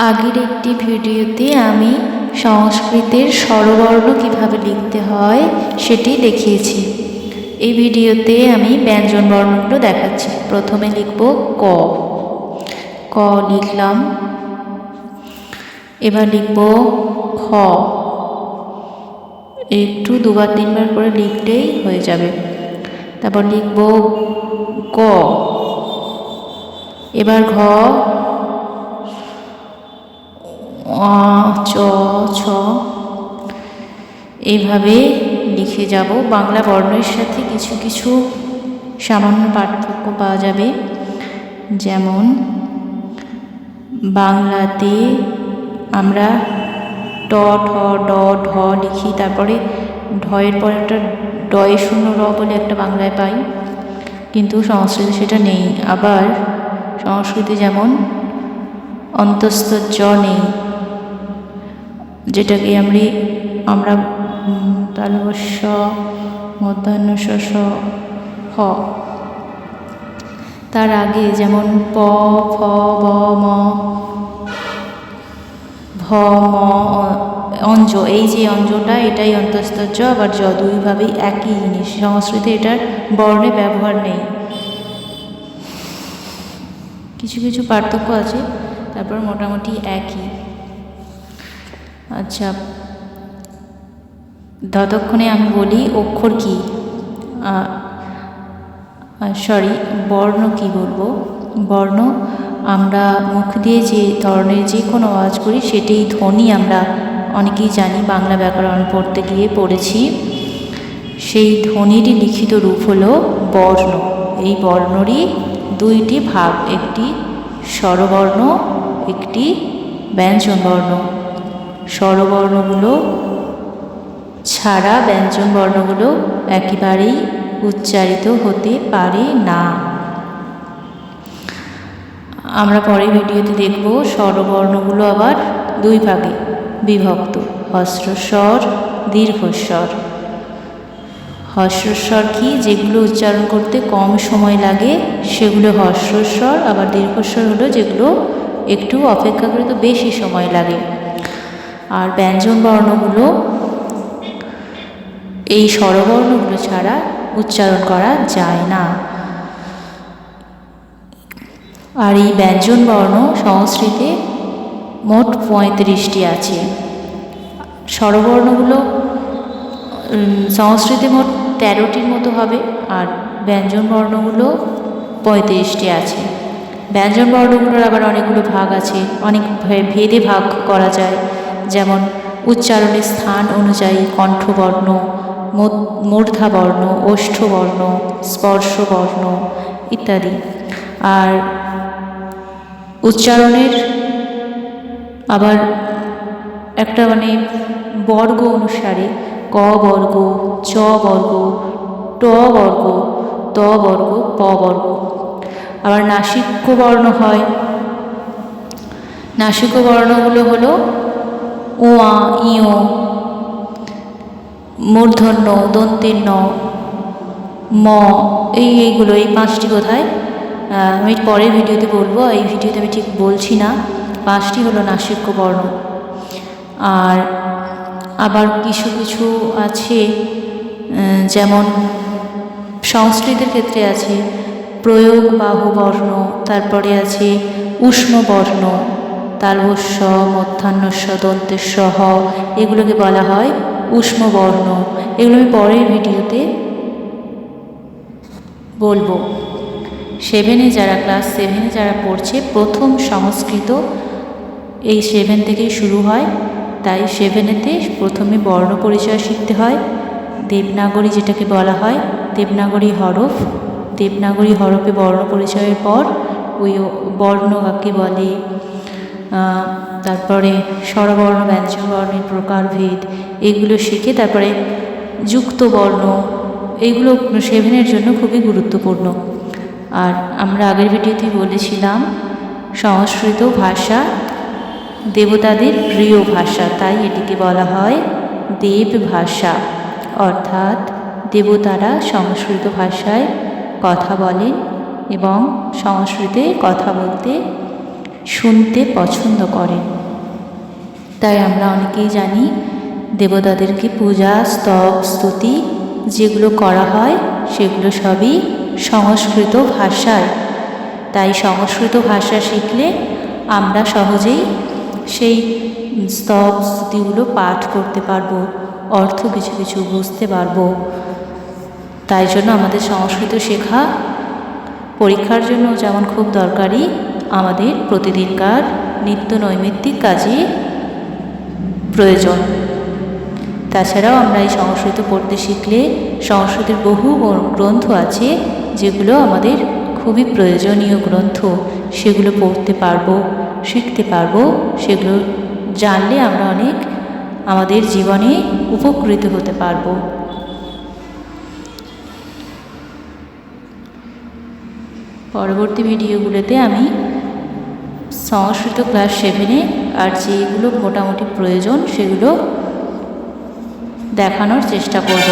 আগের একটি ভিডিওতে আমি সংস্কৃতের স্বরবর্ণ কিভাবে লিখতে হয় সেটি দেখিয়েছি। এই ভিডিওতে আমি ব্যঞ্জন বর্ণগুলো দেখাচ্ছি। প্রথমে লিখব ক। ক লিখলাম। এবার লিখব খ। একটু দুবার তিনবার করে লিখলেই হয়ে যাবে। তারপর লিখব গ। এবার ঘ, চ, ছ, এইভাবে লিখে যাব। বাংলা বর্ণের সাথে কিছু কিছু সামান্য পার্থক্য পাওয়া যাবে। যেমন বাংলাতে আমরা ট, ঠ, ড, ঢ লিখি, তারপরে ঢয়ের পর একটা ডয়ে শূন্য র বলে একটা বাংলায় পাই, কিন্তু সংস্কৃতে সেটা নেই। আবার সংস্কৃতে যেমন অন্তস্থ জ নেই, যেটাকে আমরা তালবস্য মধ্যাহ্ন শ হ, তার আগে যেমন প, ফ, ব, ম, ভ, ম, অঞ্জ, এই যে অঞ্জটা এটাই অন্তস্থ জ, আবার জ দুইভাবেই একই জিনিস। সংস্কৃতে এটার বর্ণে ব্যবহার নেই, কিছু কিছু পার্থক্য আছে, তারপর মোটামুটি একই। আচ্ছা, ততক্ষণে আমি বলি অক্ষর কি, বর্ণ কি বলবো। বর্ণ আমরা মুখ দিয়ে যে ধরনের যে কোনো আওয়াজ করি সেটাই ধ্বনি, আমরা অনেকেই জানি, বাংলা ব্যাকরণ পড়তে গিয়ে পড়েছি। সেই ধ্বনিরই লিখিত রূপ হলো বর্ণ। এই বর্ণরই দুইটি ভাগ, একটি স্বরবর্ণ, একটি ব্যঞ্জন বর্ণ। স্বরবর্ণগুলো ছাড়া ব্যঞ্জন বর্ণগুলো একেবারেই উচ্চারিত হতে পারে না। আমরা পরের ভিডিওতে দেখব স্বরবর্ণগুলো আবার দুই ভাগে বিভক্ত, হ্রস্বস্বর, দীর্ঘস্বর। হ্রস্বস্বর কি, যেগুলো উচ্চারণ করতে কম সময় লাগে সেগুলো হ্রস্বস্বর, আবার দীর্ঘস্বর হলো যেগুলো একটু অপেক্ষাকৃত বেশি সময় লাগে। আর ব্যঞ্জন বর্ণগুলো এই স্বরবর্ণগুলো ছাড়া উচ্চারণ করা যায় না। আর এই ব্যঞ্জন বর্ণ সংস্কৃতে মোট 35টি আছে। স্বরবর্ণগুলো সংস্কৃতে মোট 13টির মতো হবে, আর ব্যঞ্জন বর্ণগুলো 35টি আছে। ব্যঞ্জন বর্ণগুলোর আবার অনেকগুলো ভাগ আছে, অনেক ভেদে ভাগ করা যায়। যেমন উচ্চারণের স্থান অনুযায়ী কণ্ঠবর্ণ, মূর্ধাবর্ণ, ওষ্ঠবর্ণ, স্পর্শবর্ণ ইত্যাদি। আর উচ্চারণের আবার একটা বর্গ অনুসারে ক বর্গ, চ বর্গ, ট বর্গ, ত বর্গ, প বর্গ। আবার নাসিক্য বর্ণ হয়। নাসিক্য বর্ণগুলো হলো ওয়া, ইয়, মূর্ধন্য, দন্তের ন, ম, এইগুলো, এই 5টি কোথায় আমি পরের ভিডিওতে বলবো, এই ভিডিওতে আমি ঠিক বলছি না। 5টি হলো নাসিক্য বর্ণ। আর আবার কিছু কিছু আছে, যেমন সংস্কৃতের ক্ষেত্রে আছে প্রয়োগ বাহু বর্ণ, তারপরে আছে উষ্ণ বর্ণ, তালবস্য মধ্যাহ্নস্য দন্তেস্য হ, এগুলোকে বলা হয় উষ্ণ বর্ণ। এগুলো আমি পরের ভিডিওতে বলবো। ক্লাস 7-এ যারা পড়ছে, প্রথম সংস্কৃত এই 7 থেকেই শুরু হয়, তাই 7-এতে প্রথমে বর্ণ পরিচয় শিখতে হয়। দেবনাগরী যেটাকে বলা হয়, দেবনাগরী হরফ, দেবনাগরী হরফে বর্ণ পরিচয়ের পর ওই বর্ণ কাকে বলে, তারপরে স্বরবর্ণ, ব্যঞ্জন বর্ণের প্রকারভেদ, এগুলো শিখে তারপরে যুক্ত বর্ণ, এইগুলো 7-এর জন্য খুবই গুরুত্বপূর্ণ। আর আমরা আগের ভিডিওতে বলেছিলাম সংস্কৃত ভাষা দেবতাদের প্রিয় ভাষা, তাই এটিকে বলা হয় দেব ভাষা। অর্থাৎ দেবতারা সংস্কৃত ভাষায় কথা বলেন এবং সংস্কৃতে কথা বলতে শুনতে পছন্দ করেন। তাই আমরা অনেকেই জানি দেবতাদেরকে পূজা, স্তব, স্তুতি যেগুলো করা হয় সেগুলো সবই সংস্কৃত ভাষায়। তাই সংস্কৃত ভাষা শিখলে আমরা সহজেই সেই স্তব স্তুতিগুলো পাঠ করতে পারবো, অর্থ কিছু কিছু বুঝতে পারবো। তাই জন্য আমাদের সংস্কৃত শেখা পরীক্ষার জন্য যেমন খুব দরকারি, আমাদের প্রতিদিনকার নিত্য নৈমিত্তিক কাজে প্রয়োজন। তাছাড়াও আমরা এই সংস্কৃত পড়তে শিখলে সংস্কৃতের বহু গ্রন্থ আছে যেগুলো আমাদের খুবই প্রয়োজনীয় গ্রন্থ, সেগুলো পড়তে পারবো, শিখতে পারবো। সেগুলো জানলে আমরা অনেক আমাদের জীবনে উপকৃত হতে পারবো। পরবর্তী ভিডিওগুলোতে আমি সংস্কৃত ক্লাস 7-এ আর যেগুলো মোটামুটি প্রয়োজন সেগুলো দেখানোর চেষ্টা করব।